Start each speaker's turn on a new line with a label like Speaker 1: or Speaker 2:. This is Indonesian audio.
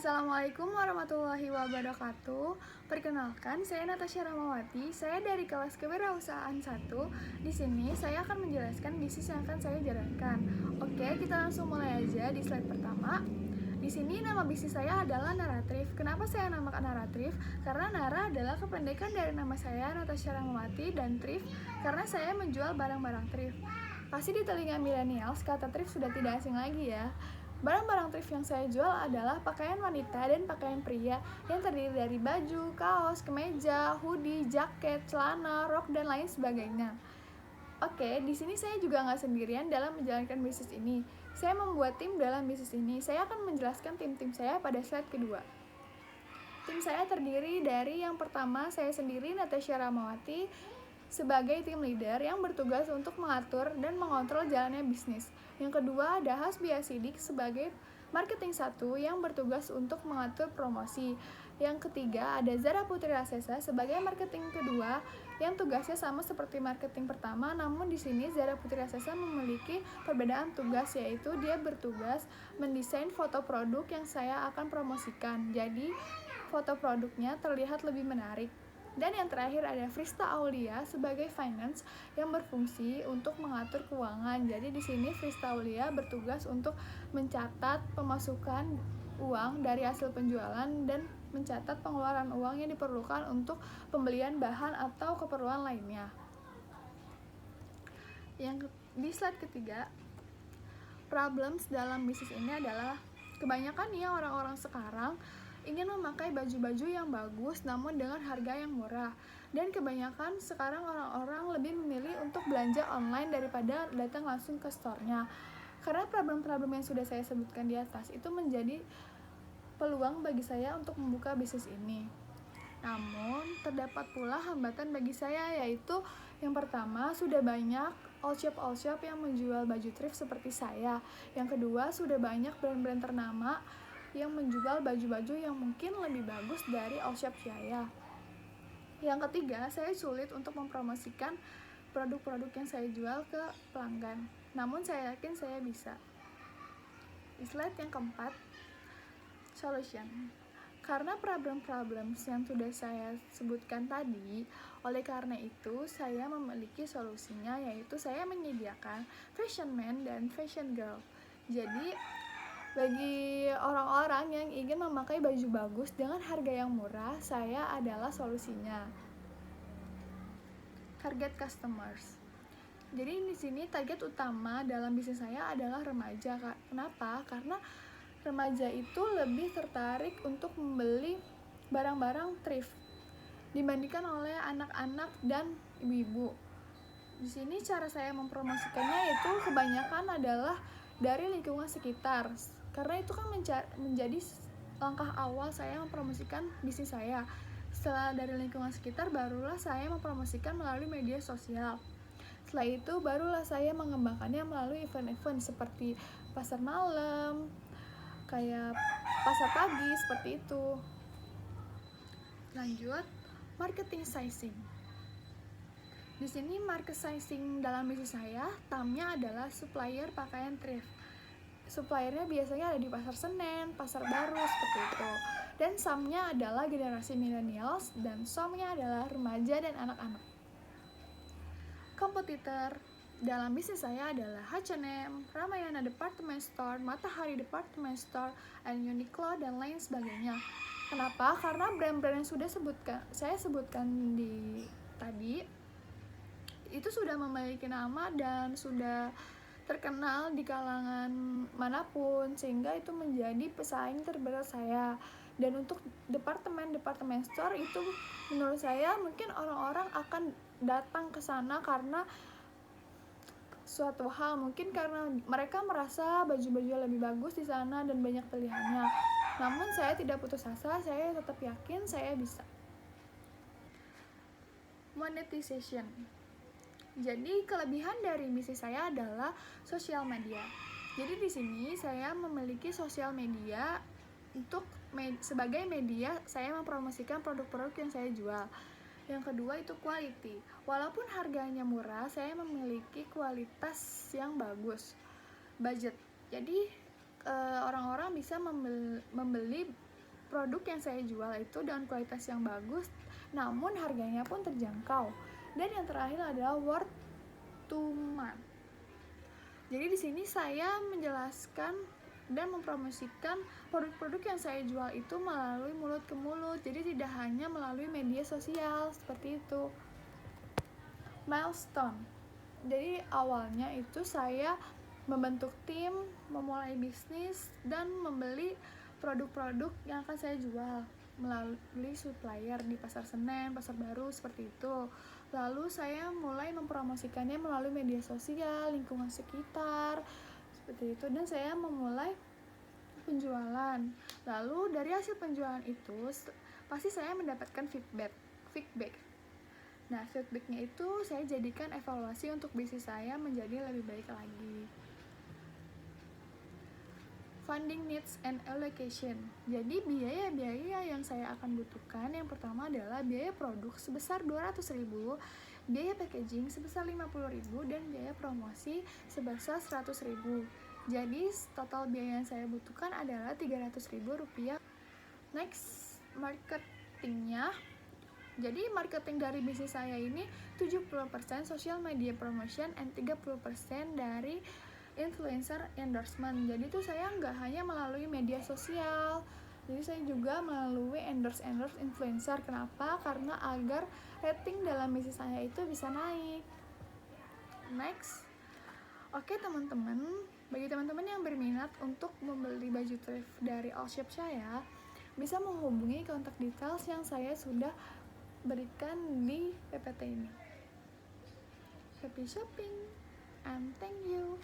Speaker 1: Assalamualaikum warahmatullahi wabarakatuh. Perkenalkan, saya Natasha Ramawati. Saya dari kelas Kewirausahaan 1. Di sini saya akan menjelaskan bisnis yang akan saya jalankan. Oke, kita langsung mulai aja di slide pertama. Di sini nama bisnis saya adalah Naratrif. Kenapa saya namakan Naratrif? Karena Nara adalah kependekan dari nama saya Natasha Ramawati dan Trif karena saya menjual barang-barang thrift. Pasti di telinga millennials kata thrift sudah tidak asing lagi ya. Barang-barang thrift yang saya jual adalah pakaian wanita dan pakaian pria yang terdiri dari baju, kaos, kemeja, hoodie, jaket, celana, rok, dan lain sebagainya. Oke, di sini saya juga nggak sendirian dalam menjalankan bisnis ini. Saya membuat tim dalam bisnis ini. Saya akan menjelaskan tim-tim saya pada slide kedua. Tim saya terdiri dari yang pertama, saya sendiri Natasha Ramawati sebagai tim leader yang bertugas untuk mengatur dan mengontrol jalannya bisnis. Yang kedua ada Hasbi Asidik sebagai marketing 1 yang bertugas untuk mengatur promosi. Yang ketiga ada Zara Putri Rasesa sebagai marketing kedua yang tugasnya sama seperti marketing pertama, namun di sini Zara Putri Rasesa memiliki perbedaan tugas, yaitu dia bertugas mendesain foto produk yang saya akan promosikan. Jadi foto produknya terlihat lebih menarik. Dan yang terakhir ada Frista Aulia sebagai finance yang berfungsi untuk mengatur keuangan. Jadi di sini Frista Aulia bertugas untuk mencatat pemasukan uang dari hasil penjualan dan mencatat pengeluaran uang yang diperlukan untuk pembelian bahan atau keperluan lainnya. Yang di slide ketiga, problems dalam bisnis ini adalah kebanyakan nih orang-orang sekarang ingin memakai baju-baju yang bagus namun dengan harga yang murah, dan kebanyakan sekarang orang-orang lebih memilih untuk belanja online daripada datang langsung ke store-nya. Karena problem-problem yang sudah saya sebutkan di atas itu menjadi peluang bagi saya untuk membuka bisnis ini. Namun terdapat pula hambatan bagi saya, yaitu yang pertama sudah banyak all shop yang menjual baju thrift seperti saya. Yang kedua sudah banyak brand-brand ternama yang menjual baju-baju yang mungkin lebih bagus dari all shop saya. Yang ketiga, saya sulit untuk mempromosikan produk-produk yang saya jual ke pelanggan. Namun saya yakin saya bisa. Di slide yang keempat, solution. Karena problem-problem yang sudah saya sebutkan tadi, oleh karena itu saya memiliki solusinya, yaitu saya menyediakan fashion man dan fashion girl. Jadi bagi orang-orang yang ingin memakai baju bagus dengan harga yang murah, saya adalah solusinya. Target customers. Jadi di sini target utama dalam bisnis saya adalah remaja. Kenapa? Karena remaja itu lebih tertarik untuk membeli barang-barang thrift dibandingkan oleh anak-anak dan ibu-ibu. Di sini cara saya mempromosikannya itu kebanyakan adalah dari lingkungan sekitar. Karena itu kan menjadi langkah awal saya mempromosikan bisnis saya. Setelah dari lingkungan sekitar, barulah saya mempromosikan melalui media sosial. Setelah itu, barulah saya mengembangkannya melalui event-event seperti pasar malam, kayak pasar pagi, seperti itu. Lanjut, marketing sizing. Di sini market sizing dalam bisnis saya, termnya adalah supplier pakaian thrift. Suppliernya biasanya ada di Pasar Senen, Pasar Baru, seperti itu. Dan SAM-nya adalah generasi millennials dan SOM-nya adalah remaja dan anak-anak. Kompetitor dalam bisnis saya adalah H&M, Ramayana Department Store, Matahari Department Store, and Uniqlo, dan lain sebagainya. Kenapa? Karena brand-brand yang sudah saya sebutkan di tadi itu sudah memiliki nama dan sudah terkenal di kalangan manapun, sehingga itu menjadi pesaing terberat saya. Dan untuk departemen store itu menurut saya mungkin orang-orang akan datang ke sana karena suatu hal, mungkin karena mereka merasa baju-baju lebih bagus di sana dan banyak pilihannya. Namun saya tidak putus asa, saya tetap yakin saya bisa. Monetization. Jadi kelebihan dari bisnis saya adalah sosial media. Jadi di sini saya memiliki sosial media untuk sebagai media saya mempromosikan produk-produk yang saya jual. Yang kedua itu quality. Walaupun harganya murah, saya memiliki kualitas yang bagus. Budget. Jadi orang-orang bisa membeli produk yang saya jual itu dengan kualitas yang bagus, namun harganya pun terjangkau. Dan yang terakhir adalah word to mouth. Jadi di sini saya menjelaskan dan mempromosikan produk-produk yang saya jual itu melalui mulut ke mulut. Jadi tidak hanya melalui media sosial seperti itu. Milestone. Jadi awalnya itu saya membentuk tim, memulai bisnis, dan membeli produk-produk yang akan saya jual melalui supplier di Pasar Senen, Pasar Baru, seperti itu. Lalu saya mulai mempromosikannya melalui media sosial, lingkungan sekitar, seperti itu. Dan saya memulai penjualan. Lalu dari hasil penjualan itu pasti saya mendapatkan feedback. Nah, feedbacknya itu saya jadikan evaluasi untuk bisnis saya menjadi lebih baik lagi. Funding needs and allocation. Jadi biaya-biaya yang saya akan butuhkan, yang pertama adalah biaya produk sebesar 200.000, biaya packaging sebesar 50.000, dan biaya promosi sebesar 100.000. Jadi total biaya yang saya butuhkan adalah 300.000 rupiah. Next, marketingnya. Jadi marketing dari bisnis saya ini 70% social media promotion and 30% dari influencer endorsement. Jadi itu saya nggak hanya melalui media sosial, jadi saya juga melalui endorse influencer. Kenapa? Karena agar rating dalam bisnis saya itu bisa naik. Next, oke teman-teman, bagi teman-teman yang berminat untuk membeli baju thrift dari Allshop saya, bisa menghubungi kontak details yang saya sudah berikan di PPT ini. Happy shopping and thank you.